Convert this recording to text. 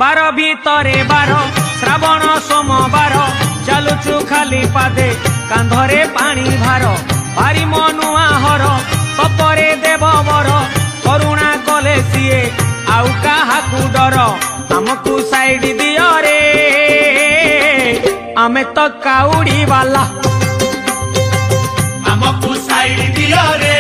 ବାର ଭିତରେ ବାର ଶ୍ରାବଣ ସୋମବାର ଚାଲୁଛୁ ଖାଲି ପାଦେ କାନ୍ଧରେ ପାଣି ଭାର ଭାରି ମନୁଆ ହର ତପରେ ଦେବ ବର କରୁଣା କଲେ ସିଏ ଆଉ କାହାକୁ ଡର ଆମକୁ ସାଇଡ ଦିଅ ରେ ଆମେ ତ କାଉଡି ବାଲା ଆମକୁ ସାଇଡ ଦିଅ ରେ